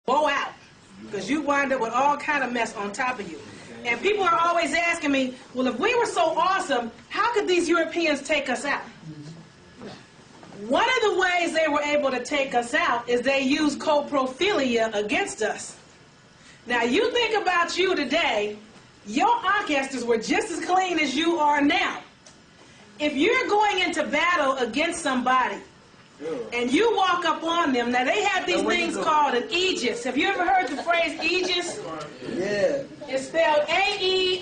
blow out, because you wind up with all kind of mess on top of you. And people are always asking me, well, if we were so awesome, how could these Europeans take us out? One of the ways they were able to take us out is they used coprophilia against us. Now, you think about you today, your ancestors were just as clean as you are now. If you're going into battle against somebody, and you walk up on them, now they have these things called an aegis. Have you ever heard the phrase aegis? Yeah. It's spelled A-E-G-I-S.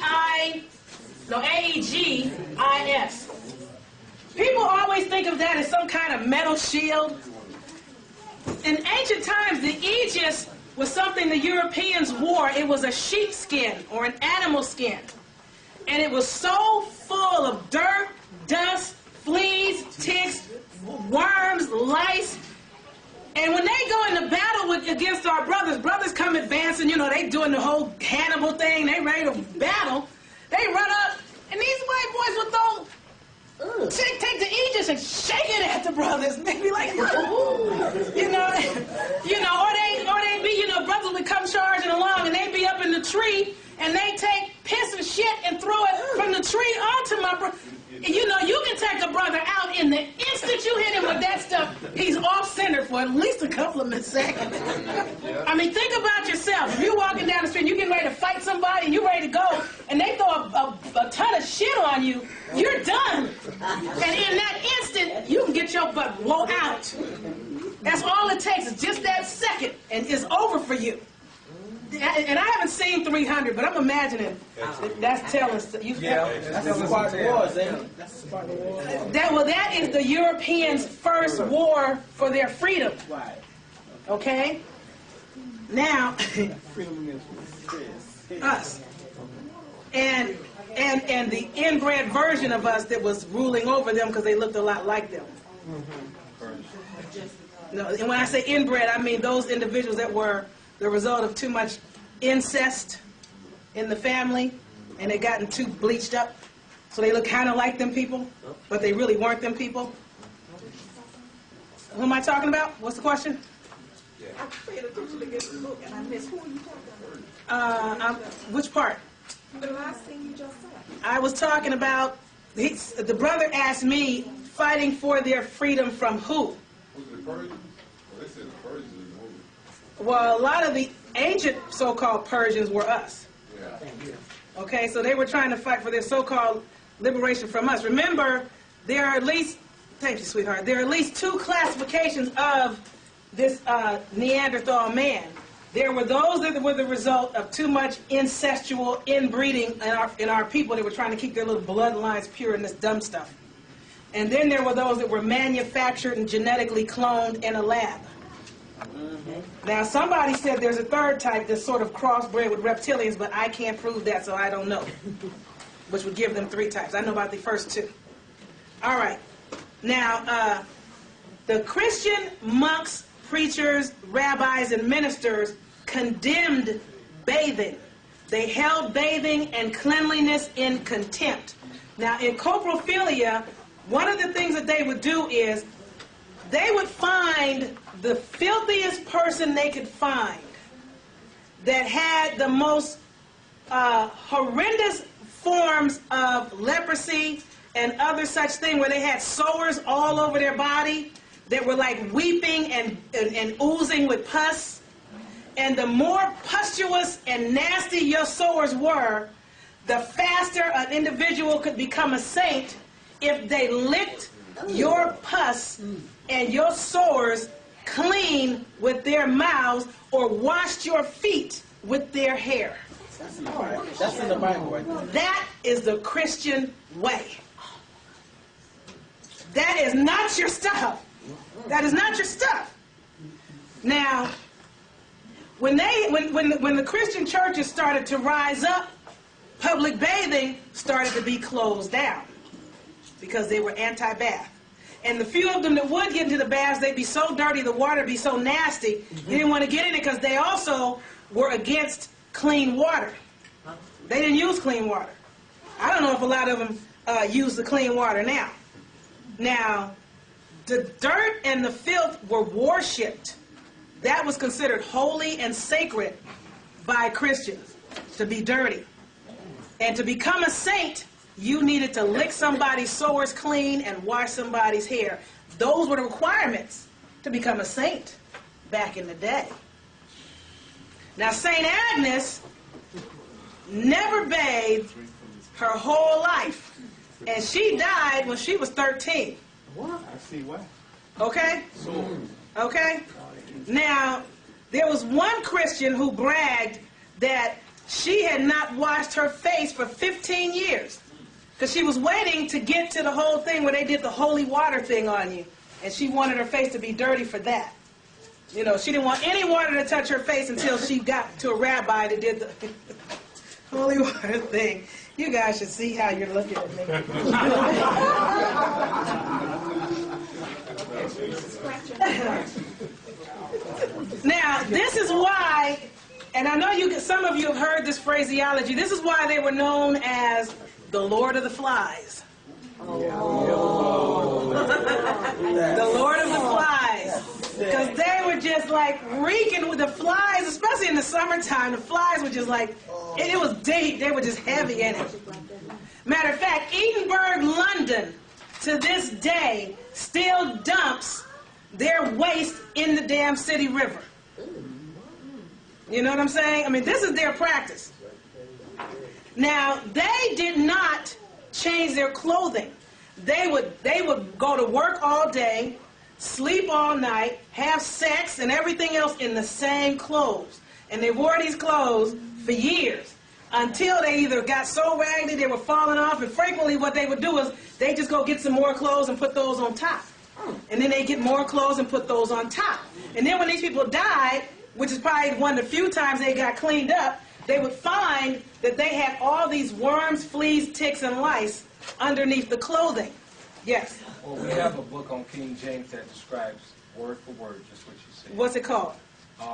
People always think of that as some kind of metal shield. In ancient times, the aegis was something the Europeans wore. It was a sheepskin or an animal skin. And it was so full of dirt, dust, fleas, ticks, worms, lice. And when they go into battle against our brothers come advancing, you know, they doing the whole Hannibal thing, they ready to battle. They run up, and these white boys would throw, take the aegis and shake it at the brothers. And they'd be like, or they be, brothers would come charging along, and they'd be up in the tree, and they take piss and shit and throw it from the tree onto my brother. You can take a brother out in the instant you hit him with that stuff, he's off-center for at least a couple of seconds. I mean, think about yourself. If you're walking down the street and you're getting ready to fight somebody and you're ready to go, and they throw a ton of shit on you, you're done. And in that instant, you can get your butt blown out. That's all it takes, is just that second, and it's over for you. And I haven't seen 300, but I'm imagining that's telling. That's the Spartan Wars, ain't it? That's the Spartan Wars. That is the Europeans' first war for their freedom. Right. Okay? Now, Freedom against us. And the inbred version of us that was ruling over them because they looked a lot like them. No, and when I say inbred, I mean those individuals that were the result of too much incest in the family, and they gotten too bleached up, so they look kind of like them people, but they really weren't them people. Who am I talking about? What's the question? I paid attention against the book, and I missed who you talking about. Which part? The last thing you just said. I was talking about, the brother asked me, fighting for their freedom from who? Was it Persians? Well, they said the Persians. Well, a lot of the ancient so-called Persians were us. Yeah. Okay, so they were trying to fight for their so-called liberation from us. Remember, there are at least, thank you, sweetheart, there are at least two classifications of this Neanderthal man. There were those that were the result of too much incestual inbreeding in our people that were trying to keep their little bloodlines pure in this dumb stuff. And then there were those that were manufactured and genetically cloned in a lab. Now, somebody said there's a third type that's sort of crossbred with reptilians, but I can't prove that, so I don't know, which would give them three types. I know about the first two. All right. Now, the Christian monks, preachers, rabbis, and ministers condemned bathing. They held bathing and cleanliness in contempt. Now, in coprophilia, one of the things that they would do is they would find the filthiest person they could find that had the most horrendous forms of leprosy and other such thing, where they had sores all over their body that were like weeping and oozing with pus. And the more pustulous and nasty your sores were, the faster an individual could become a saint if they licked your pus and your sores clean with their mouths or washed your feet with their hair. That's in the Bible. That's in the Bible right there. That is the Christian way. That is not your stuff. That is not your stuff. Now, when the Christian churches started to rise up, public bathing started to be closed down because they were anti-bath. And the few of them that would get into the baths, they'd be so dirty, the water would be so nasty, they didn't want to get in it because they also were against clean water. They didn't use clean water. I don't know if a lot of them use the clean water now. Now, the dirt and the filth were worshipped. that was considered holy and sacred by Christians, to be dirty. And to become a saint, you needed to lick somebody's sores clean and wash somebody's hair. Those were the requirements to become a saint back in the day. Now, St. Agnes never bathed her whole life, and she died when she was 13. I see why. Okay? Okay? Now, there was one Christian who bragged that she had not washed her face for 15 years because she was waiting to get to the whole thing where they did the holy water thing on you, and she wanted her face to be dirty for that. You know, she didn't want any water to touch her face until she got to a rabbi that did the holy water thing. You guys should see how you're looking at me. Now, this is why, and I know some of you have heard this phraseology, this is why they were known as the Lord of the Flies. The Lord of the Flies. Because they were just like reeking with the flies, especially in the summertime. The flies were just like, it was deep. They were just heavy in it. Matter of fact, Edinburgh, London, to this day, still dumps their waste in the damn city river. You know what I'm saying? I mean, this is their practice. Now, they did not change their clothing. They would go to work all day, sleep all night, have sex and everything else in the same clothes. And they wore these clothes for years until they either got so raggedy they were falling off, and frequently what they would do is they just go get some more clothes and put those on top. And then they get more clothes and put those on top. And then when these people died, which is probably one of the few times they got cleaned up, they would find that they had all these worms, fleas, ticks, and lice underneath the clothing. Yes? Well, we have a book on King James that describes word for word just what you said. What's it called? Give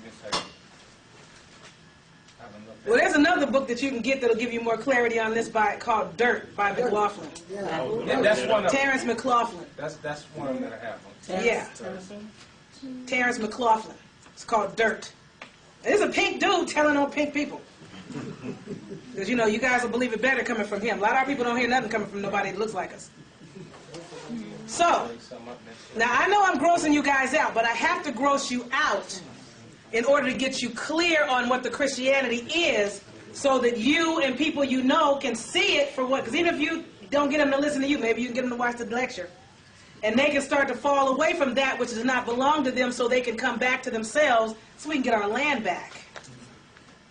me a second. I haven't looked at Well, there's another book that you can get that'll give you more clarity on this called Dirt by McLaughlin. Yeah, that's one of them. Terrence McLaughlin. That's one of them that I have. Yeah. Terrence McLaughlin. It's called Dirt. And there's a pink dude telling on pink people. Because, you know, you guys will believe it better coming from him. A lot of our people don't hear nothing coming from nobody that looks like us. So, now I know I'm grossing you guys out, but I have to gross you out in order to get you clear on what the Christianity is so that you and people you know can see it for what. Because even if you don't get them to listen to you, maybe you can get them to watch the lecture. And they can start to fall away from that which does not belong to them so they can come back to themselves so we can get our land back.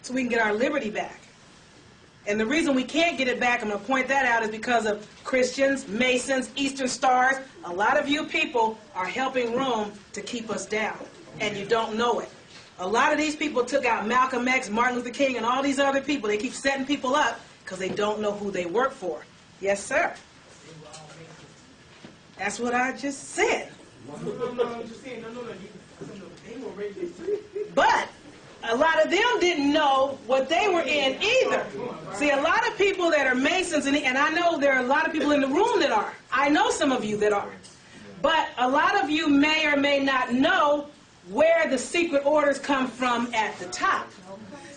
So we can get our liberty back. And the reason we can't get it back, I'm going to point that out, is because of Christians, Masons, Eastern Stars. A lot of you people are helping Rome to keep us down, and you don't know it. A lot of these people took out Malcolm X, Martin Luther King, and all these other people. They keep setting people up because they don't know who they work for. Yes, sir. That's what I just said. But a lot of them didn't know what they were in either. See, a lot of people that are Masons, and I know there are a lot of people in the room that are. I know some of you that are. But a lot of you may or may not know where the secret orders come from at the top.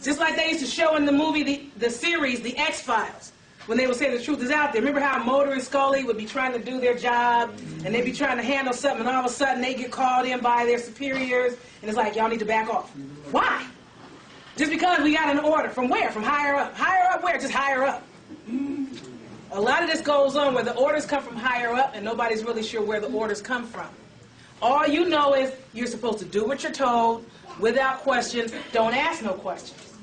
Just like they used to show in the movie, the series, The X-Files, when they would say the truth is out there. Remember how Mulder and Scully would be trying to do their job, and they'd be trying to handle something, and all of a sudden they get called in by their superiors, and it's like, y'all need to back off. Why? Just because we got an order. From where? From higher up. Higher up where? Just higher up. A lot of this goes on where the orders come from higher up, and nobody's really sure where the orders come from. All you know is you're supposed to do what you're told without question. Don't ask no questions.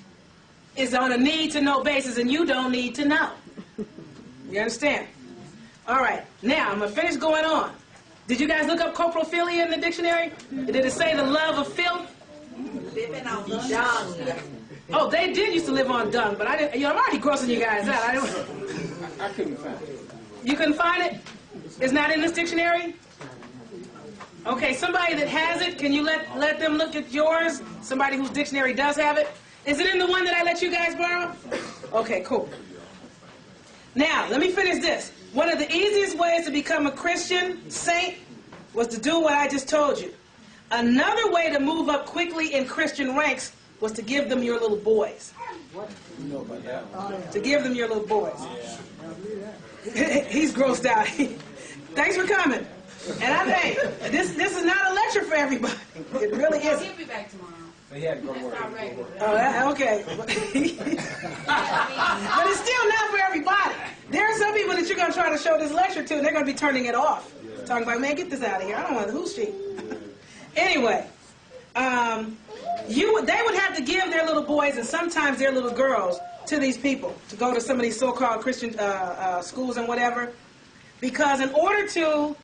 It's on a need-to-know basis, and you don't need to know. You understand? All right. Now, I'm going to finish going on. Did you guys look up coprophilia in the dictionary? Did it say the love of filth? Living on dung. Oh, they did used to live on dung, but I didn't. You know, I'm already grossing you guys out. I couldn't find it. You couldn't find it? It's not in this dictionary? Okay, somebody that has it, can you let them look at yours? Somebody whose dictionary does have it? Is it in the one that I let you guys borrow? Okay, cool. Now, let me finish this. One of the easiest ways to become a Christian saint was to do what I just told you. Another way to move up quickly in Christian ranks was to give them your little boys. To give them your little boys. He's grossed out. Thanks for coming. And hey, this is not a lecture for everybody. It really isn't. He'll be back tomorrow. He had to go work. That's not regular. Oh, okay. But it's still not for everybody. There are some people that you're going to try to show this lecture to, and they're going to be turning it off. Talking about, man, get this out of here. I don't want who's she. Anyway, they would have to give their little boys and sometimes their little girls to these people to go to some of these so-called Christian schools and whatever, because in order to